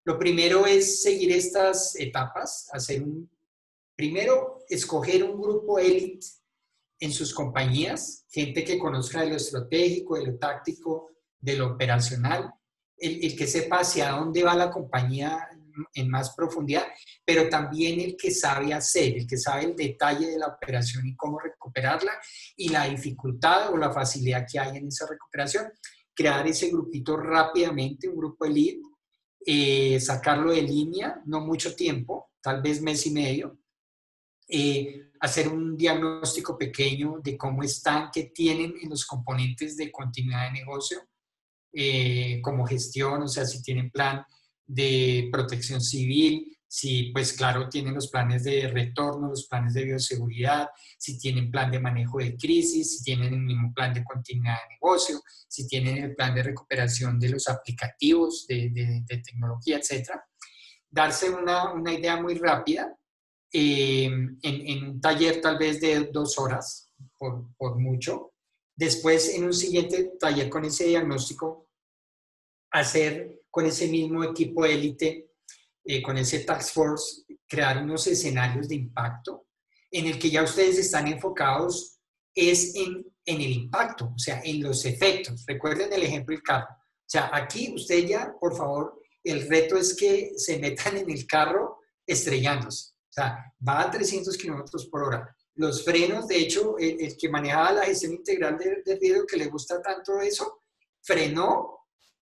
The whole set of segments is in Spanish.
Lo primero es seguir estas etapas, primero, escoger un grupo élite en sus compañías, gente que conozca de lo estratégico, de lo táctico, de lo operacional, el que sepa hacia dónde va la compañía en más profundidad, pero también el que sabe hacer, el que sabe el detalle de la operación y cómo recuperarla y la dificultad o la facilidad que hay en esa recuperación. Crear ese grupito rápidamente, un grupo elite, sacarlo de línea, no mucho tiempo, tal vez mes y medio, hacer un diagnóstico pequeño de cómo están, qué tienen en los componentes de continuidad de negocio, como gestión, o sea, si tienen plan de protección civil, si pues claro tienen los planes de retorno, los planes de bioseguridad, si tienen plan de manejo de crisis, si tienen el mismo plan de continuidad de negocio, si tienen el plan de recuperación de los aplicativos de tecnología, etcétera. Darse una idea muy rápida en un taller tal vez de 2 horas, por mucho. Después, en un siguiente taller con ese diagnóstico, hacer con ese mismo equipo élite, con ese task force, crear unos escenarios de impacto en el que ya ustedes están enfocados es en el impacto, o sea, en los efectos. Recuerden el ejemplo del carro. O sea, aquí ustedes ya, por favor, el reto es que se metan en el carro estrellándose. O sea, va a 300 kilómetros por hora. Los frenos, de hecho, el que manejaba la gestión integral de riesgo, que le gusta tanto eso, frenó,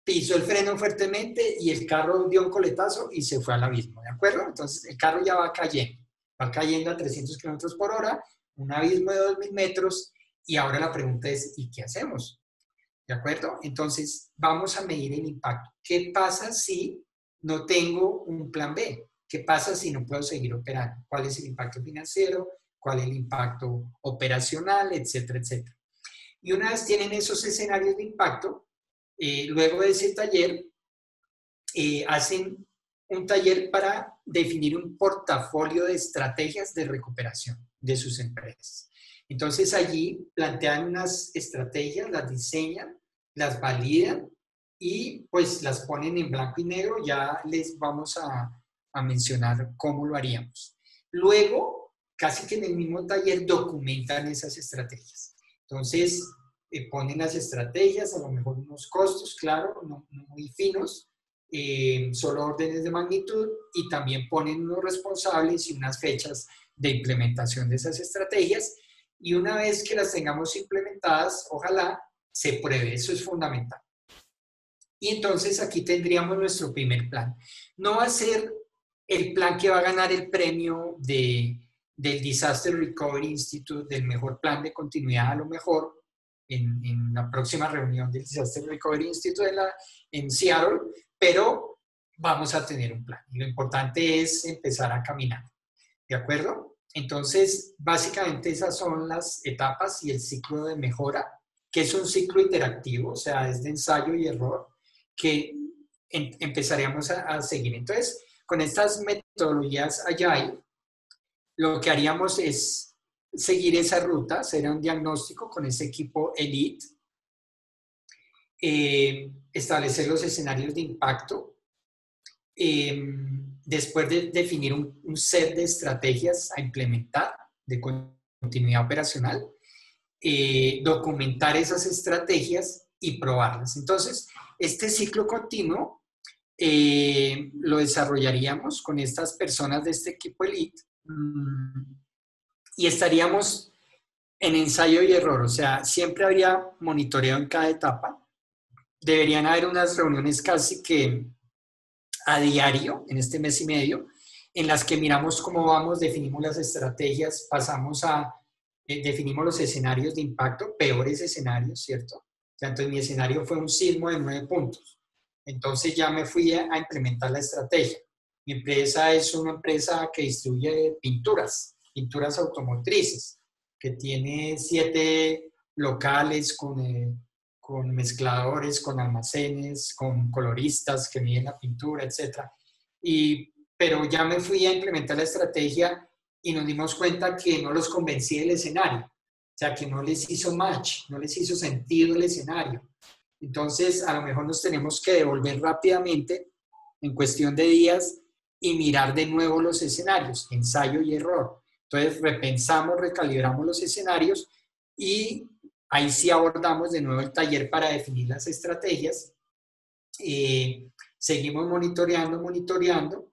pisó el freno fuertemente y el carro dio un coletazo y se fue al abismo, ¿de acuerdo? Entonces, el carro ya va cayendo a 300 kilómetros por hora, un abismo de 2.000 metros, y ahora la pregunta es, ¿y qué hacemos? ¿De acuerdo? Entonces, vamos a medir el impacto. ¿Qué pasa si no tengo un plan B? ¿Qué pasa si no puedo seguir operando? ¿Cuál es el impacto financiero? ¿Cuál es el impacto operacional? Etcétera, etcétera. Y una vez tienen esos escenarios de impacto, luego de ese taller, hacen un taller para definir un portafolio de estrategias de recuperación de sus empresas. Entonces allí plantean unas estrategias, las diseñan, las validan y pues las ponen en blanco y negro. Ya les vamos a mencionar cómo lo haríamos. Luego, casi que en el mismo taller documentan esas estrategias. Entonces, ponen las estrategias, a lo mejor unos costos, claro, no muy finos, solo órdenes de magnitud, y también ponen unos responsables y unas fechas de implementación de esas estrategias. Y una vez que las tengamos implementadas, ojalá se pruebe, eso es fundamental. Y entonces aquí tendríamos nuestro primer plan. No va a ser el plan que va a ganar el premio del Disaster Recovery Institute, del mejor plan de continuidad, a lo mejor, en la próxima reunión del Disaster Recovery Institute en Seattle, pero vamos a tener un plan. Y lo importante es empezar a caminar. ¿De acuerdo? Entonces, básicamente esas son las etapas y el ciclo de mejora, que es un ciclo iterativo, o sea, es de ensayo y error, que empezaríamos a seguir. Entonces, con estas metodologías Agile, lo que haríamos es seguir esa ruta, hacer un diagnóstico con ese equipo elite, establecer los escenarios de impacto, después de definir un set de estrategias a implementar de continuidad operacional, documentar esas estrategias y probarlas. Entonces, este ciclo continuo lo desarrollaríamos con estas personas de este equipo elite y estaríamos en ensayo y error, o sea, siempre habría monitoreo en cada etapa. Deberían haber unas reuniones casi que a diario, en este mes y medio, en las que miramos cómo vamos, definimos las estrategias, definimos los escenarios de impacto, peores escenarios, ¿cierto? O sea, entonces mi escenario fue un sismo de 9 puntos. Entonces ya me fui a implementar la estrategia. Mi empresa es una empresa que distribuye pinturas automotrices, que tiene 7 locales con mezcladores, con almacenes, con coloristas que miden la pintura, etc. Pero ya me fui a implementar la estrategia y nos dimos cuenta que no los convencí del escenario. O sea, que no les hizo match, no les hizo sentido el escenario. Entonces, a lo mejor nos tenemos que devolver rápidamente en cuestión de días y mirar de nuevo los escenarios, ensayo y error. Entonces repensamos, recalibramos los escenarios y ahí sí abordamos de nuevo el taller para definir las estrategias. Seguimos monitoreando,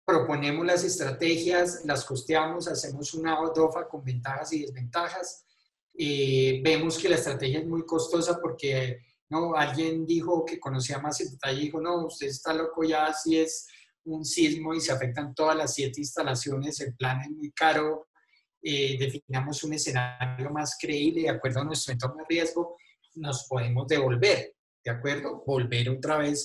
proponemos las estrategias, las costeamos, hacemos una DOFA con ventajas y desventajas. Vemos que la estrategia es muy costosa porque no, alguien dijo que conocía más el detalle y dijo, no, usted está loco, ya si es un sismo y se afectan todas las 7 instalaciones, el plan es muy caro, definamos un escenario más creíble de acuerdo a nuestro entorno de riesgo, nos podemos devolver, ¿de acuerdo? Volver otra vez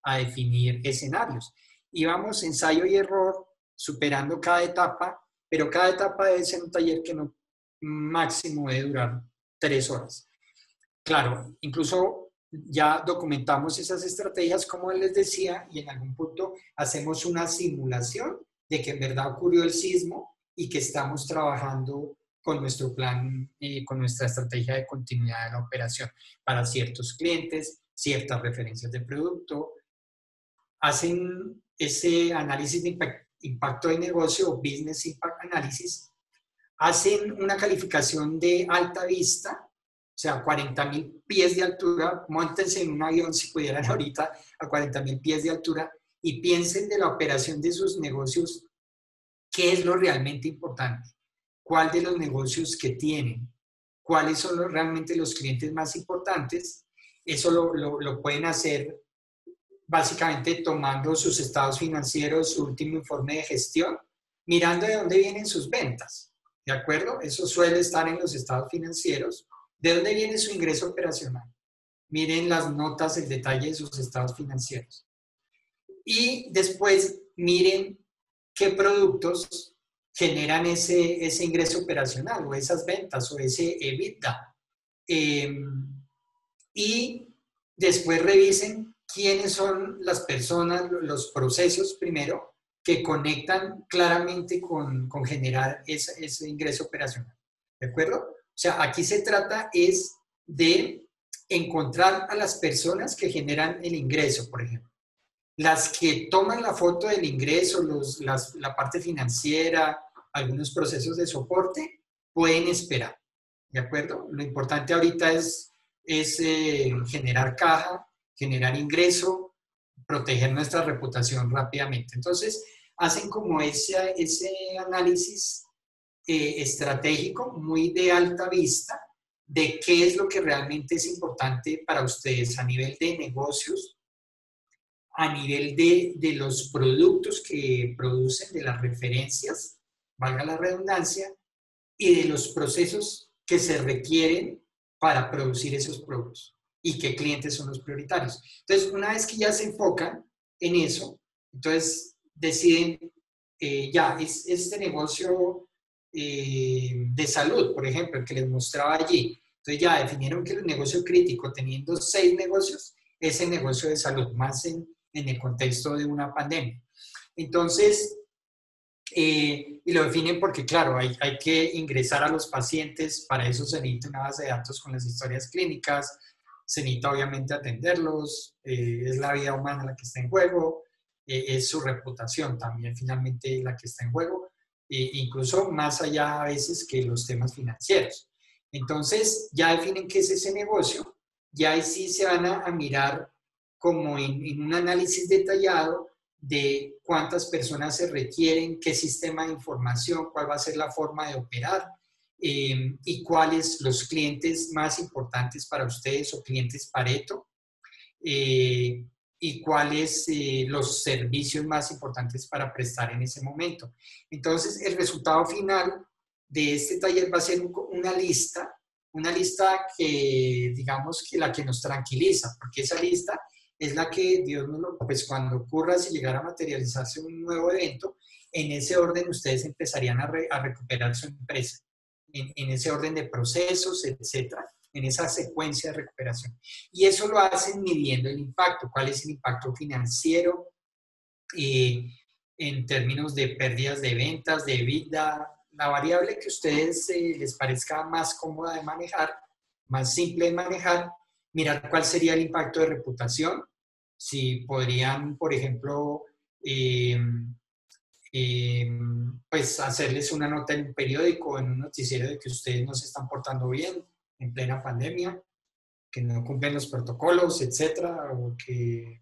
a definir escenarios. Y vamos ensayo y error, superando cada etapa, pero cada etapa debe ser un taller que no máximo debe durar 3 horas. Claro, incluso ya documentamos esas estrategias, como les decía, y en algún punto hacemos una simulación de que en verdad ocurrió el sismo y que estamos trabajando con nuestro plan, con nuestra estrategia de continuidad de la operación para ciertos clientes, ciertas referencias de producto. Hacen ese análisis de impacto de negocio o Business Impact Analysis. Hacen una calificación de alta vista, o sea, 40.000 pies de altura, móntense en un avión si pudieran ahorita a 40.000 pies de altura y piensen de la operación de sus negocios, qué es lo realmente importante, cuál de los negocios que tienen, cuáles son realmente los clientes más importantes. Eso lo pueden hacer básicamente tomando sus estados financieros, su último informe de gestión, mirando de dónde vienen sus ventas, ¿de acuerdo? Eso suele estar en los estados financieros. ¿De dónde viene su ingreso operacional? Miren las notas, el detalle de sus estados financieros. Y después miren qué productos generan ese ingreso operacional o esas ventas o ese EBITDA. Y después revisen quiénes son las personas, los procesos primero, que conectan claramente con generar ese ingreso operacional. ¿De acuerdo? O sea, aquí se trata es de encontrar a las personas que generan el ingreso, por ejemplo. Las que toman la foto del ingreso, la parte financiera, algunos procesos de soporte, pueden esperar. ¿De acuerdo? Lo importante ahorita es generar caja, generar ingreso, proteger nuestra reputación rápidamente. Entonces, hacen como ese análisis estratégico muy de alta vista de qué es lo que realmente es importante para ustedes a nivel de negocios, a nivel de los productos que producen, de las referencias, valga la redundancia, y de los procesos que se requieren para producir esos productos y qué clientes son los prioritarios. Entonces, una vez que ya se enfocan en eso, entonces deciden, ya, es este negocio de salud, por ejemplo, el que les mostraba allí. Entonces ya definieron que el negocio crítico, teniendo 6 negocios, es el negocio de salud, más en el contexto de una pandemia. Entonces, y lo definen porque, claro, hay que ingresar a los pacientes, para eso se necesita una base de datos con las historias clínicas, se necesita obviamente atenderlos, es la vida humana la que está en juego, es su reputación también finalmente la que está en juego, incluso más allá a veces que los temas financieros. Entonces, ya definen qué es ese negocio, ya ahí sí se van a mirar como en un análisis detallado de cuántas personas se requieren, qué sistema de información, cuál va a ser la forma de operar y cuáles los clientes más importantes para ustedes o clientes Pareto y cuáles los servicios más importantes para prestar en ese momento. Entonces, el resultado final de este taller va a ser una lista que digamos que la que nos tranquiliza, porque esa lista es la que Dios nos lo, pues cuando ocurra, si llegara a materializarse un nuevo evento, en ese orden ustedes empezarían a recuperar su empresa, en ese orden de procesos, etcétera, en esa secuencia de recuperación. Y eso lo hacen midiendo el impacto, cuál es el impacto financiero en términos de pérdidas de ventas, de vida, la variable que a ustedes les parezca más cómoda de manejar, más simple de manejar, mirar cuál sería el impacto de reputación, si podrían, por ejemplo, eh, pues hacerles una nota en un periódico, en un noticiero de que ustedes no se están portando bien en plena pandemia, que no cumplen los protocolos, etcétera, o que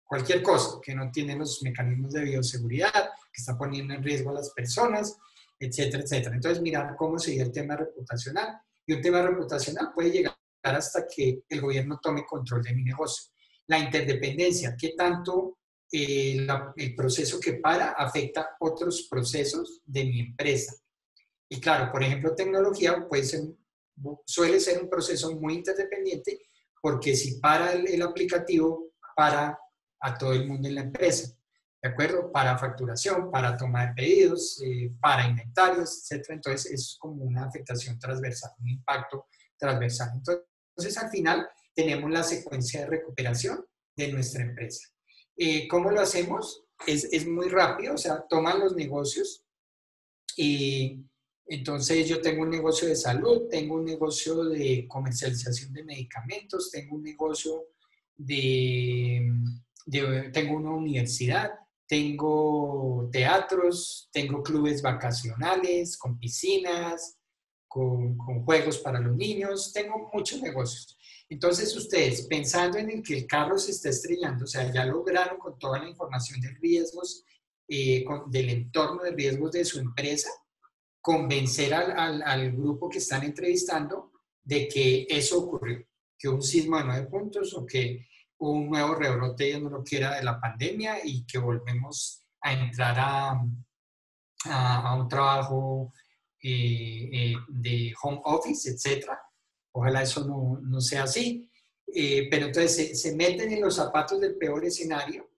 cualquier cosa, que no tienen los mecanismos de bioseguridad, que está poniendo en riesgo a las personas, etcétera, etcétera. Entonces, mirar cómo sería el tema reputacional. Y un tema reputacional puede llegar hasta que el gobierno tome control de mi negocio. La interdependencia, qué tanto el proceso que para afecta otros procesos de mi empresa. Y claro, por ejemplo, tecnología suele ser un proceso muy interdependiente porque si para el aplicativo, para a todo el mundo en la empresa, ¿de acuerdo? Para facturación, para toma de pedidos, para inventarios, etcétera. Entonces, es como una afectación transversal, un impacto transversal. Entonces, al final, tenemos la secuencia de recuperación de nuestra empresa. ¿Cómo lo hacemos? Es muy rápido, o sea, toman los negocios y entonces yo tengo un negocio de salud, tengo un negocio de comercialización de medicamentos, tengo un negocio tengo una universidad, tengo teatros, tengo clubes vacacionales con piscinas, con juegos para los niños, tengo muchos negocios. Entonces ustedes, pensando en el que el carro se está estrellando, o sea, ya lograron con toda la información de riesgos, del entorno de riesgos de su empresa, convencer al grupo que están entrevistando de que eso ocurrió, que un sismo de 9 puntos o que un nuevo rebrote, Dios no lo quiera, de la pandemia y que volvemos a entrar a un trabajo de home office, etcétera. Ojalá eso no sea así. Pero entonces se meten en los zapatos del peor escenario,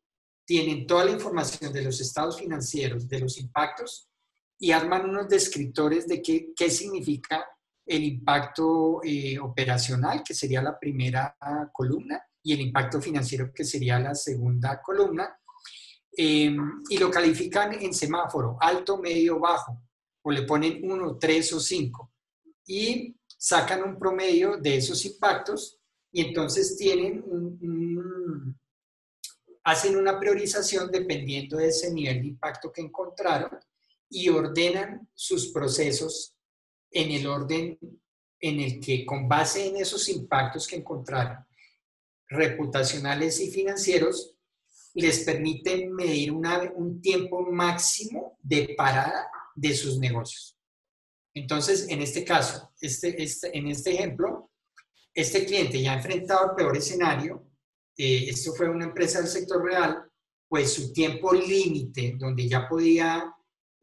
tienen toda la información de los estados financieros, de los impactos, y arman unos descriptores de qué significa el impacto operacional, que sería la primera columna, y el impacto financiero, que sería la segunda columna, y lo califican en semáforo, alto, medio, bajo, o le ponen 1, 3 o 5, y sacan un promedio de esos impactos, y entonces hacen una priorización dependiendo de ese nivel de impacto que encontraron y ordenan sus procesos en el orden en el que, con base en esos impactos que encontraron, reputacionales y financieros, les permiten medir un tiempo máximo de parada de sus negocios. Entonces, en este caso, en este ejemplo, este cliente ya ha enfrentado el peor escenario. Esto fue una empresa del sector real, pues su tiempo límite, donde ya podía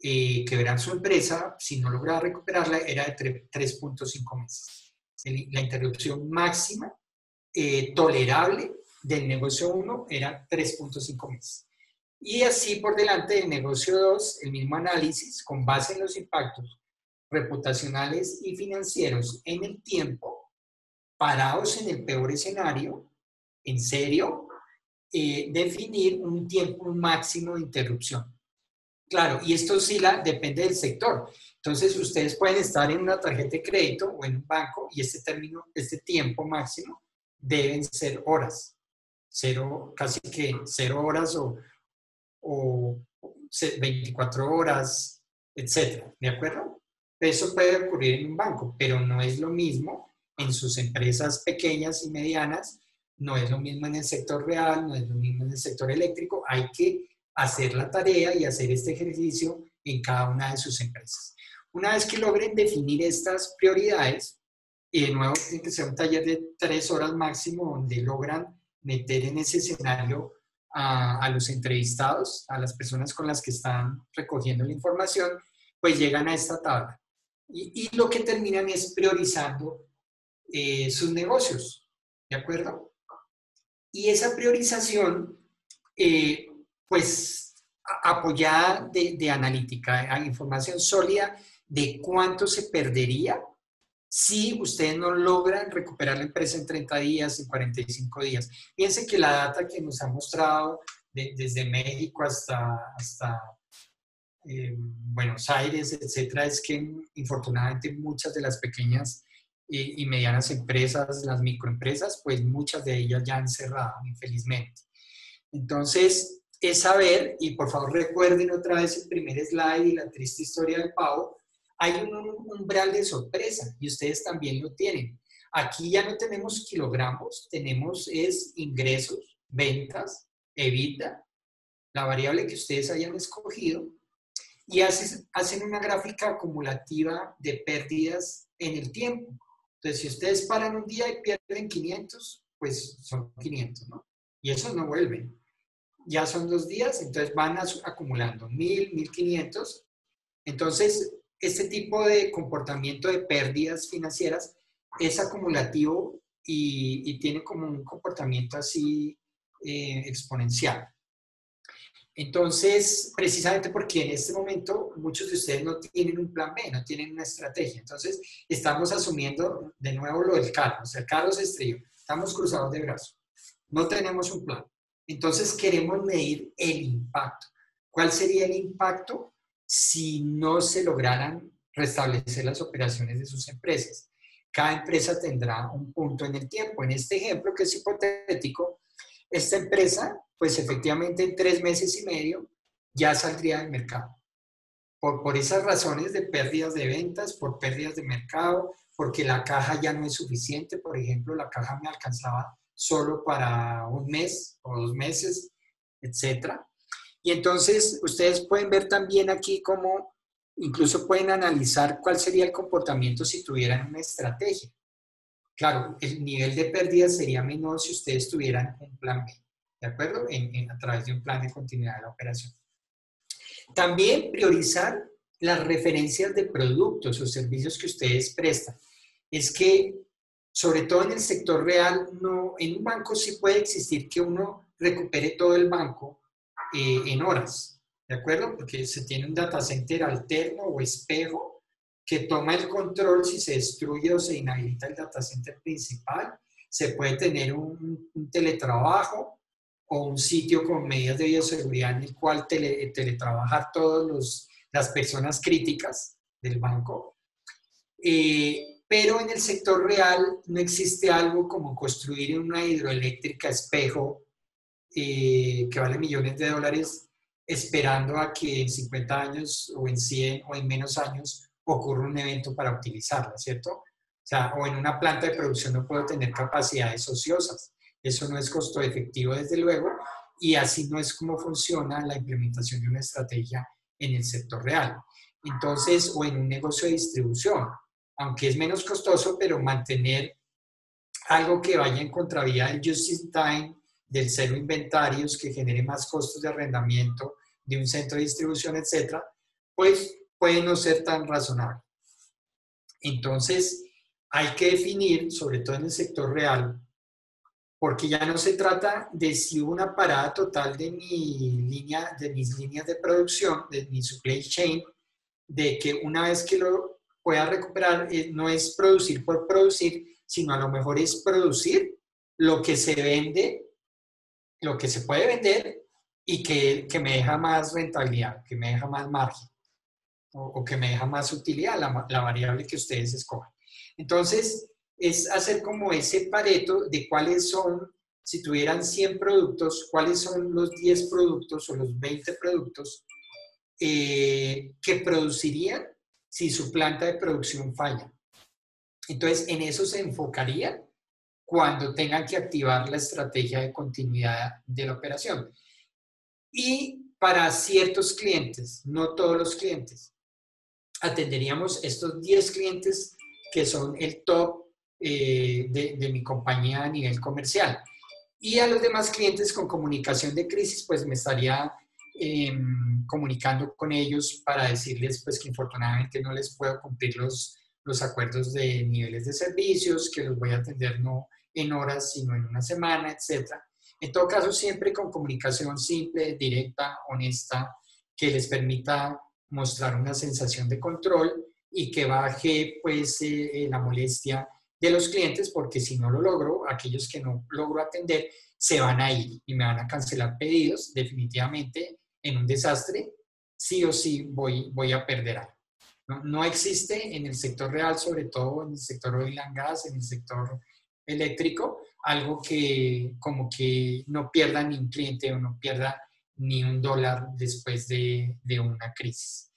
quebrar su empresa, si no lograba recuperarla, era de 3.5 meses. La interrupción máxima tolerable del negocio 1 era 3.5 meses. Y así por delante del negocio 2, el mismo análisis con base en los impactos reputacionales y financieros en el tiempo, parados en el peor escenario, en serio, definir un tiempo máximo de interrupción. Claro, y esto depende del sector. Entonces, ustedes pueden estar en una tarjeta de crédito o en un banco y este tiempo máximo deben ser horas. Casi que 0 horas o 24 horas, etcétera. ¿De acuerdo? Eso puede ocurrir en un banco, pero no es lo mismo en sus empresas pequeñas y medianas, no es lo mismo en el sector real, no es lo mismo en el sector eléctrico. Hay que hacer la tarea y hacer este ejercicio en cada una de sus empresas. Una vez que logren definir estas prioridades, y de nuevo tiene que ser un taller de 3 horas máximo, donde logran meter en ese escenario a los entrevistados, a las personas con las que están recogiendo la información, pues llegan a esta tabla. Y lo que terminan es priorizando sus negocios, ¿de acuerdo? Y esa priorización, pues apoyada de analítica, hay información sólida de cuánto se perdería si ustedes no logran recuperar la empresa en 30 días, en 45 días. Piensen que la data que nos ha mostrado desde México hasta Buenos Aires, etcétera, es que infortunadamente muchas de las pequeñas y medianas empresas, las microempresas, pues muchas de ellas ya han cerrado, infelizmente. Entonces, es saber, y por favor recuerden otra vez el primer slide y la triste historia del pavo, hay un umbral de sorpresa y ustedes también lo tienen. Aquí ya no tenemos kilogramos, tenemos es ingresos, ventas, EBITDA, la variable que ustedes hayan escogido, y hacen una gráfica acumulativa de pérdidas en el tiempo. Entonces, si ustedes paran un día y pierden 500, pues son 500, ¿no? Y esos no vuelven. Ya son 2 días, entonces van acumulando 1000, 1500. Entonces, este tipo de comportamiento de pérdidas financieras es acumulativo y tiene como un comportamiento así exponencial. Entonces, precisamente porque en este momento muchos de ustedes no tienen un plan B, no tienen una estrategia. Entonces, estamos asumiendo de nuevo lo del carro. O sea, el carro se estrelló, estamos cruzados de brazos, no tenemos un plan. Entonces, queremos medir el impacto. ¿Cuál sería el impacto si no se lograran restablecer las operaciones de sus empresas? Cada empresa tendrá un punto en el tiempo. En este ejemplo, que es hipotético, esta empresa, pues efectivamente en 3 meses y medio ya saldría del mercado. Por esas razones de pérdidas de ventas, por pérdidas de mercado, porque la caja ya no es suficiente. Por ejemplo, la caja me alcanzaba solo para un mes o 2 meses, etcétera. Y entonces ustedes pueden ver también aquí cómo incluso pueden analizar cuál sería el comportamiento si tuvieran una estrategia. Claro, el nivel de pérdidas sería menor si ustedes tuvieran un plan B, ¿de acuerdo? A través de un plan de continuidad de la operación. También priorizar las referencias de productos o servicios que ustedes prestan. Es que, sobre todo en el sector real, no, en un banco sí puede existir que uno recupere todo el banco en horas, ¿de acuerdo? Porque se tiene un data center alterno o espejo que toma el control si se destruye o se inhabilita el data center principal. Se puede tener un teletrabajo o un sitio con medidas de bioseguridad en el cual teletrabajar todas las personas críticas del banco. Pero en el sector real no existe algo como construir una hidroeléctrica espejo que vale millones de dólares esperando a que en 50 años o en 100 o en menos años ocurra un evento para utilizarla, ¿cierto? O sea, o en una planta de producción no puedo tener capacidades ociosas. Eso no es costo efectivo, desde luego, y así no es como funciona la implementación de una estrategia en el sector real. Entonces, o en un negocio de distribución, aunque es menos costoso, pero mantener algo que vaya en contravía del just-in-time, del cero inventarios, que genere más costos de arrendamiento de un centro de distribución, etcétera, pues puede no ser tan razonable. Entonces, hay que definir, sobre todo en el sector real, porque ya no se trata de si hubo una parada total de mis líneas de producción, de mi supply chain, de que una vez que lo pueda recuperar, no es producir por producir, sino a lo mejor es producir lo que se vende, lo que se puede vender y que me deja más rentabilidad, que me deja más margen o que me deja más utilidad, la variable que ustedes escojan. Entonces, es hacer como ese pareto de cuáles son, si tuvieran 100 productos, cuáles son los 10 productos o los 20 productos que producirían si su planta de producción falla. Entonces, en eso se enfocaría cuando tengan que activar la estrategia de continuidad de la operación. Y para ciertos clientes, no todos los clientes, atenderíamos estos 10 clientes que son el top de mi compañía a nivel comercial. Y a los demás clientes con comunicación de crisis, pues me estaría comunicando con ellos para decirles pues que infortunadamente no les puedo cumplir los acuerdos de niveles de servicios, que los voy a atender no en horas, sino en una semana, etc. En todo caso, siempre con comunicación simple, directa, honesta, que les permita mostrar una sensación de control y que baje pues la molestia de los clientes, porque si no lo logro, aquellos que no logro atender se van a ir y me van a cancelar pedidos definitivamente en un desastre. Sí o sí voy a perder algo. No existe en el sector real, sobre todo en el sector oil and gas, en el sector eléctrico, algo que como que no pierda ni un cliente o no pierda ni un dólar después de una crisis.